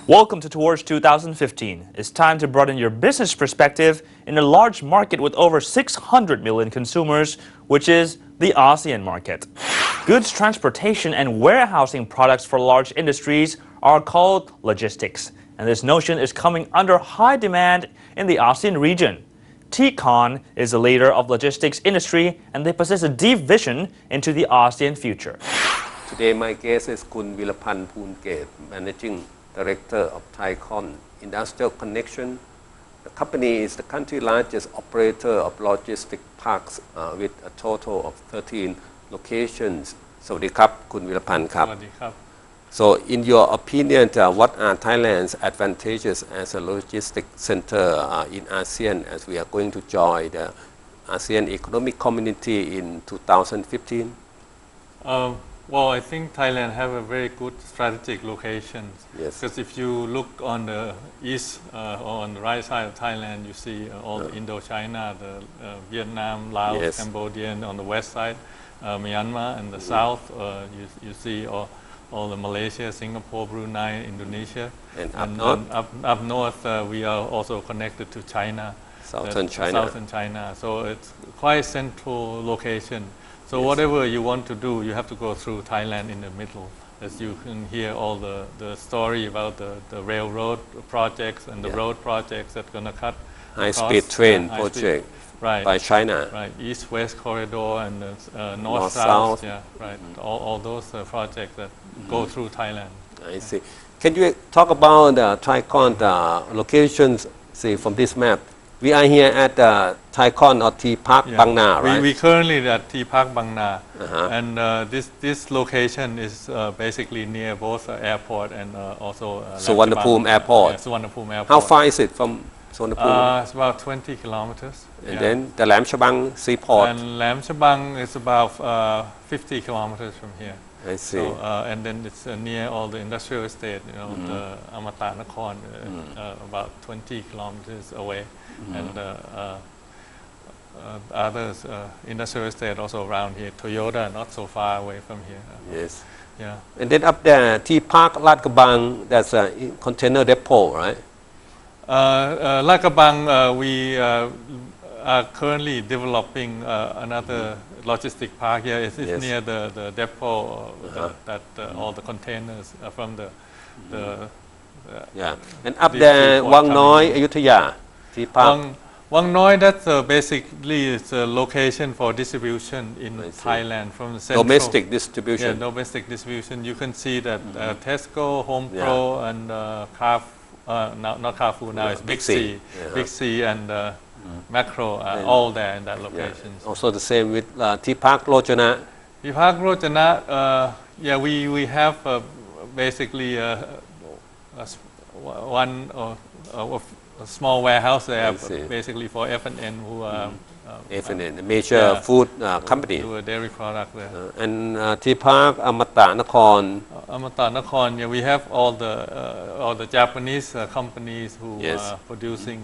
Welcome to Towards 2015. It's time to broaden your business perspective in a large market with over 600 million consumers, which is the ASEAN market. Goods transportation and warehousing products for large industries are called logistics, and this notion is coming under high demand in the ASEAN region. Ticon is a leader of logistics industry, and they possess a deep vision into the ASEAN future. Today my guest is Kun Vilapan-Poongate, Managing Director of Ticon Industrial Connection. The company is the country's largest operator of logistic parks with a total of 13 locations. สวัสดีครับ คุณวิรพันธ์ครับ สวัสดีครับ So in your opinion, what are Thailand's advantages as a logistic center in ASEAN as we are going to join the ASEAN Economic Community in 2015? Well, I think Thailand have a very good strategic locations. Yes. Because if you look on the east or on the right side of Thailand, you see all the Indochina, the Vietnam, Laos, Yes. Cambodia, and on the west side, Myanmar, and the south, you see all the Malaysia, Singapore, Brunei, Indonesia. And up north? Up north, we are also connected to China. Southern China. Southern China. So it's quite central location. So Yes. whatever you want to do, you have to go through Thailand in the middle, as you can hear all the story about the railroad projects and the Yeah. road projects that going to cut High-speed across, train high-speed- project right, by China. right, east-west corridor and north-south, North-south. yeah, right, all those projects that go through Thailand. I see. Can you talk about the Ticon locations, say from this map? We are here at Ticon or TPARK Yeah. Bang Na, right? We currently at TPARK Bang Na, Uh-huh. and this location is basically near both airport and also Suvarnabhumi Lamchabang. Airport. Yeah, Suvarnabhumi Airport. How far is it from Suvarnabhumi? It's about 20 kilometers. And yeah. then the Lamchabang Seaport. And Lamchabang is about 50 kilometers from here. I see. So, and then it's near all the industrial estate, the Amata Nakhon, about 20 kilometers away. And others, industrial estate also around here. Toyota, not so far away from here. Yes. Yeah. And then up there, TPARK Lat Krabang, that's a container depot, right? Lat Krabang, we are currently developing another logistic park here. It's Yes. near the depot that all the containers from the Yeah. And up Big there, seaport Wang coming Noi, in. Ayutthaya, TPARK. Wang Noi, that's basically it's a location for distribution in I see. Thailand from the central. Domestic Yeah, distribution. domestic distribution. You can see that Tesco, Home Pro, and not Carrefour now, it's Big C. Big C and Macro are all there in that location. Yeah. Also the same with TPARK Lojana. TPARK Rojana, yeah, we have basically one a small warehouse there, I see. basically for F&N who are F&N, a major Yeah. food company. do a dairy product there. And TPARK Amata Nakhon. Amata Nakhon, yeah, we have all the Japanese companies who Yes. are producing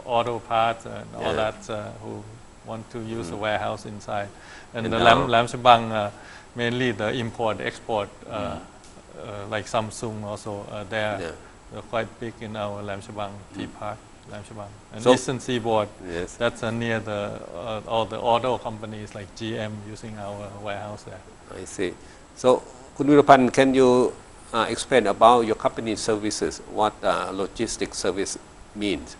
auto parts and all Yeah. that who want to use a warehouse inside. And And the now- Lamchabang, mainly the import export, like Samsung also they're quite big in our Lamchabang TPARK Lamchabang. And So- Eastern Seaboard, Yes. that's near all the auto companies like GM using our warehouse there. I see. So, Kun Virapan, can you explain about your company's services, what logistic service means?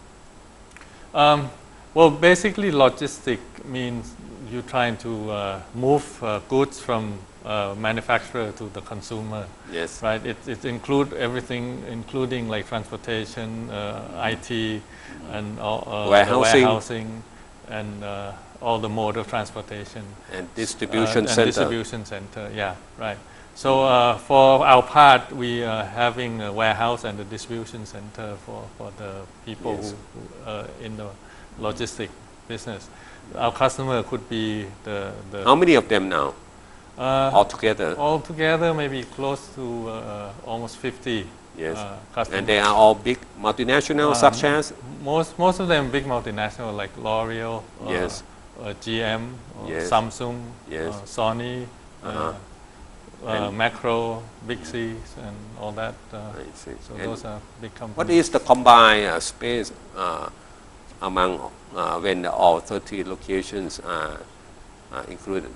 Well, basically, logistic means you're trying to move goods from manufacturer to the consumer. Yes. Right. It include everything, including like transportation, IT, and all, warehousing, and all the mode of transportation. And distribution And center. distribution center. Yeah. Right. So for our part, we are having a warehouse and a distribution center for the people Yes. who in the logistic business. Our customer could be the How many of them now, altogether? altogether maybe close to almost 50 Yes. customers. And they are all big multinational, such as? Most of them big multinational like L'Oreal, Yes. GM, Yes. Samsung, Yes. Sony, Macro, Big C's, and all that. I see. So And those are big companies. what is the combined space among when all 30 locations are included?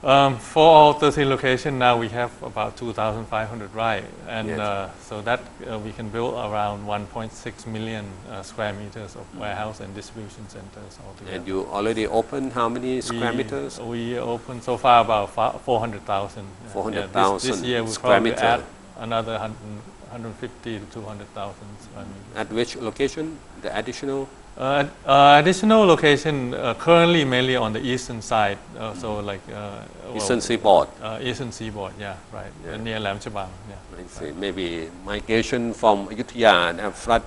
For all 13 locations now we have about 2,500 right, and Yes. so that we can build around 1.6 million square meters of warehouse and distribution centers altogether. And you already opened how many square meters? We opened so far about 400,000. 400,000 this year we square probably meter. add another 150 to 200,000 square meters. At which location? The additional? Additional location currently mainly on the eastern side, so like Eastern Seaboard. Eastern Seaboard, yeah, right, near Lam Chabang, yeah. I see. Maybe migration from Ayutthaya and flood.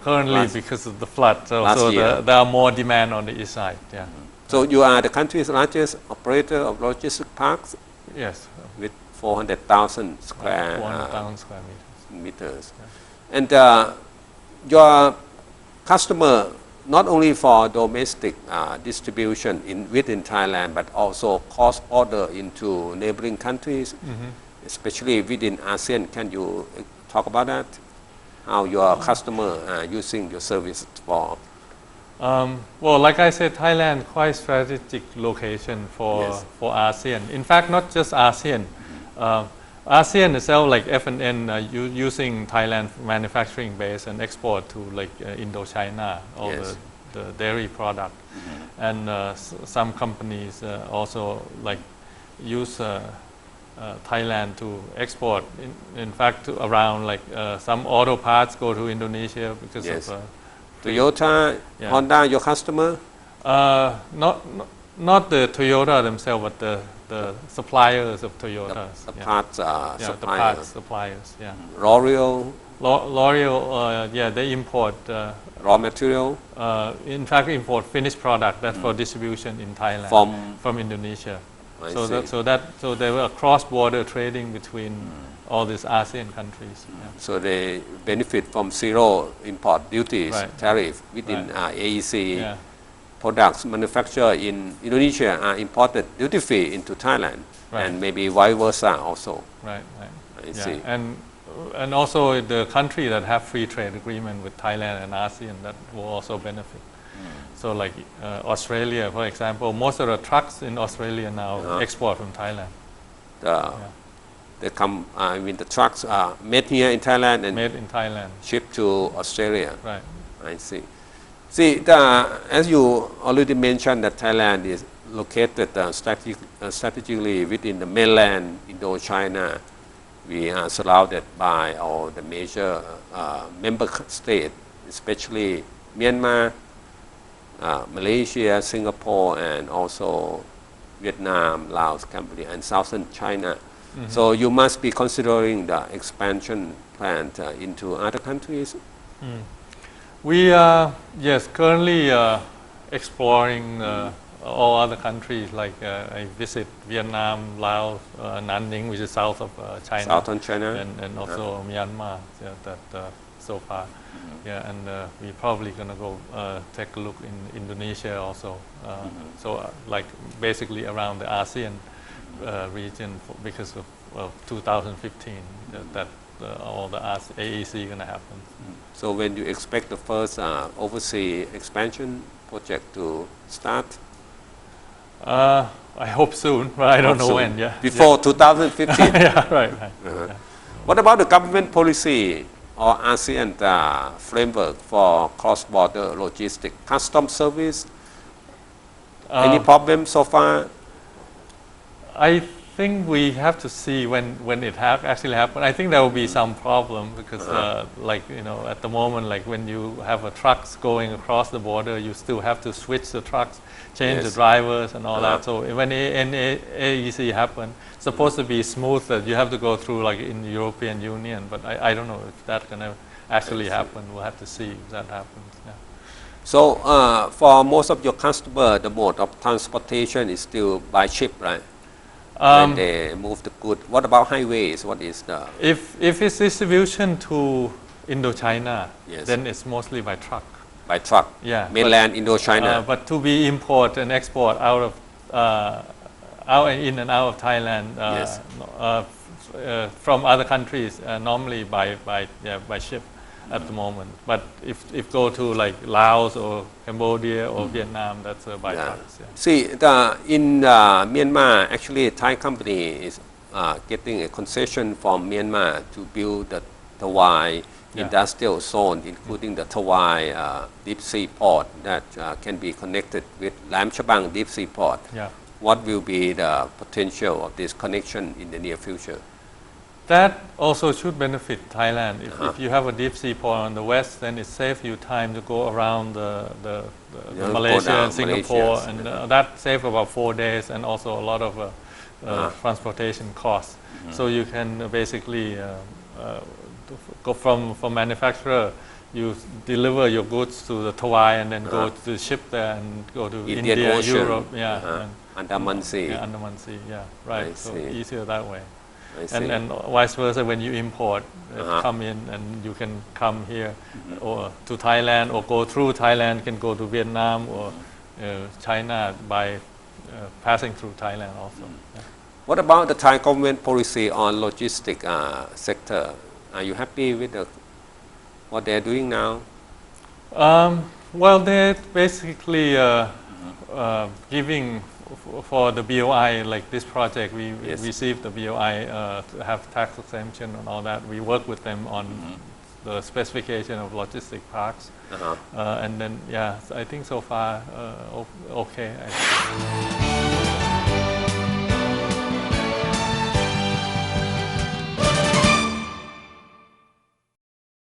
Currently because of the flood, so year. there are more demand on the east side, yeah. So you are the country's largest operator of logistic parks Yes, with 400,000 square 400,000 square meters. meters. And your customer, not only for domestic distribution within Thailand, but also cross-border into neighboring countries, especially within ASEAN. Can you talk about that? How your customer are using your service for? Well, like I said, Thailand quite strategic location Yes. for ASEAN. In fact, not just ASEAN. ASEAN itself, like F&N, using Thailand manufacturing base and export to like Indochina, all Yes. the dairy product, and some companies also like use Thailand to export. In fact, around like some auto parts go to Indonesia because Yes. of. Toyota, Yeah. Honda, your customer? Not the Toyota themselves, but the suppliers of Toyota. The parts the suppliers. parts suppliers. Yeah. L'Oreal, L'Oreal, they import. raw material In fact, import finished product that's for distribution in Thailand from Indonesia. I So see. so there were cross-border trading between all these ASEAN countries. Yeah. So they benefit from zero import duties Right. tariff within Right. AEC. Yeah. Products manufactured in Indonesia are imported duty free into Thailand, Right. and maybe vice versa also. Right. I Yeah. see. And also the country that have free trade agreement with Thailand and ASEAN that will also benefit. So like Australia, for example, most of the trucks in Australia now export from Thailand, The trucks are made here in Thailand and made in Thailand. shipped to Australia. Right. I see. See, as you already mentioned, that Thailand is located strategically within the mainland Indochina. We are surrounded by all the major member states, especially Myanmar, Malaysia, Singapore, and also Vietnam, Laos, Cambodia, and southern China. So you must be considering the expansion plan into other countries. We are currently exploring all other countries. Like I visit Vietnam, Laos, Nanning, which is south of China, Southern China. and also Myanmar. So far, and we're probably gonna go take a look in Indonesia also. So like basically around the ASEAN region because of 2015 that all the AEC gonna happen. So when you expect the first overseas expansion project to start? I hope soon, but I don't know Soon. when. Yeah. Before 2015. Yeah. Right. What about the government policy or ASEAN framework for cross-border logistics, custom service? Any problem so far? I think we have to see when it actually happen. I think there will be some problem because like at the moment, like when you have a trucks going across the border, you still have to switch the trucks, change the drivers and all that. So when AEC happen, it's supposed to be smooth that you have to go through like in the European Union, but I don't know if that's gonna actually happen. We'll have to see if that happens. Yeah. So for most of your customer, the mode of transportation is still by ship, right? When they move the good. What about highways? What is the? If it's distribution to Indochina, Yes. then it's mostly by truck. By truck. Yeah, Mainland Indochina. But to be import and export out out and in and out of Thailand Yes. from other countries, normally by ship at the moment. But if go to like Laos or Cambodia or Vietnam, that's by Yeah. trucks. Yeah. See, in Myanmar, actually, a Thai company is getting a concession from Myanmar to build the Tawai industrial zone, including the Tawai deep sea port that can be connected with Lam Chabang deep sea port. Yeah. What will be the potential of this connection in the near future? That also should benefit Thailand. If you have a deep sea port on the west, then it saves you time to go around the Malaysia and Singapore, Malaysia, and that saves about 4 days and also a lot of transportation costs. So you can basically go from manufacturer, you deliver your goods to the Tawai and then go to ship there and go to Indian India, Ocean. Europe, and Andaman Sea. Yeah, Andaman Sea, yeah, right. I So see. easier that way. I see. And vice versa, when you import, come in and you can come here or to Thailand or go through Thailand, can go to Vietnam or China by passing through Thailand also. Yeah. What about the Thai government policy on logistic sector? Are you happy with what they're doing now? Well, they're basically giving for the BOI, like this project, we received the BOI to have tax exemption and all that. We work with them on the specification of logistic parks. And then, yeah, I think so far, okay.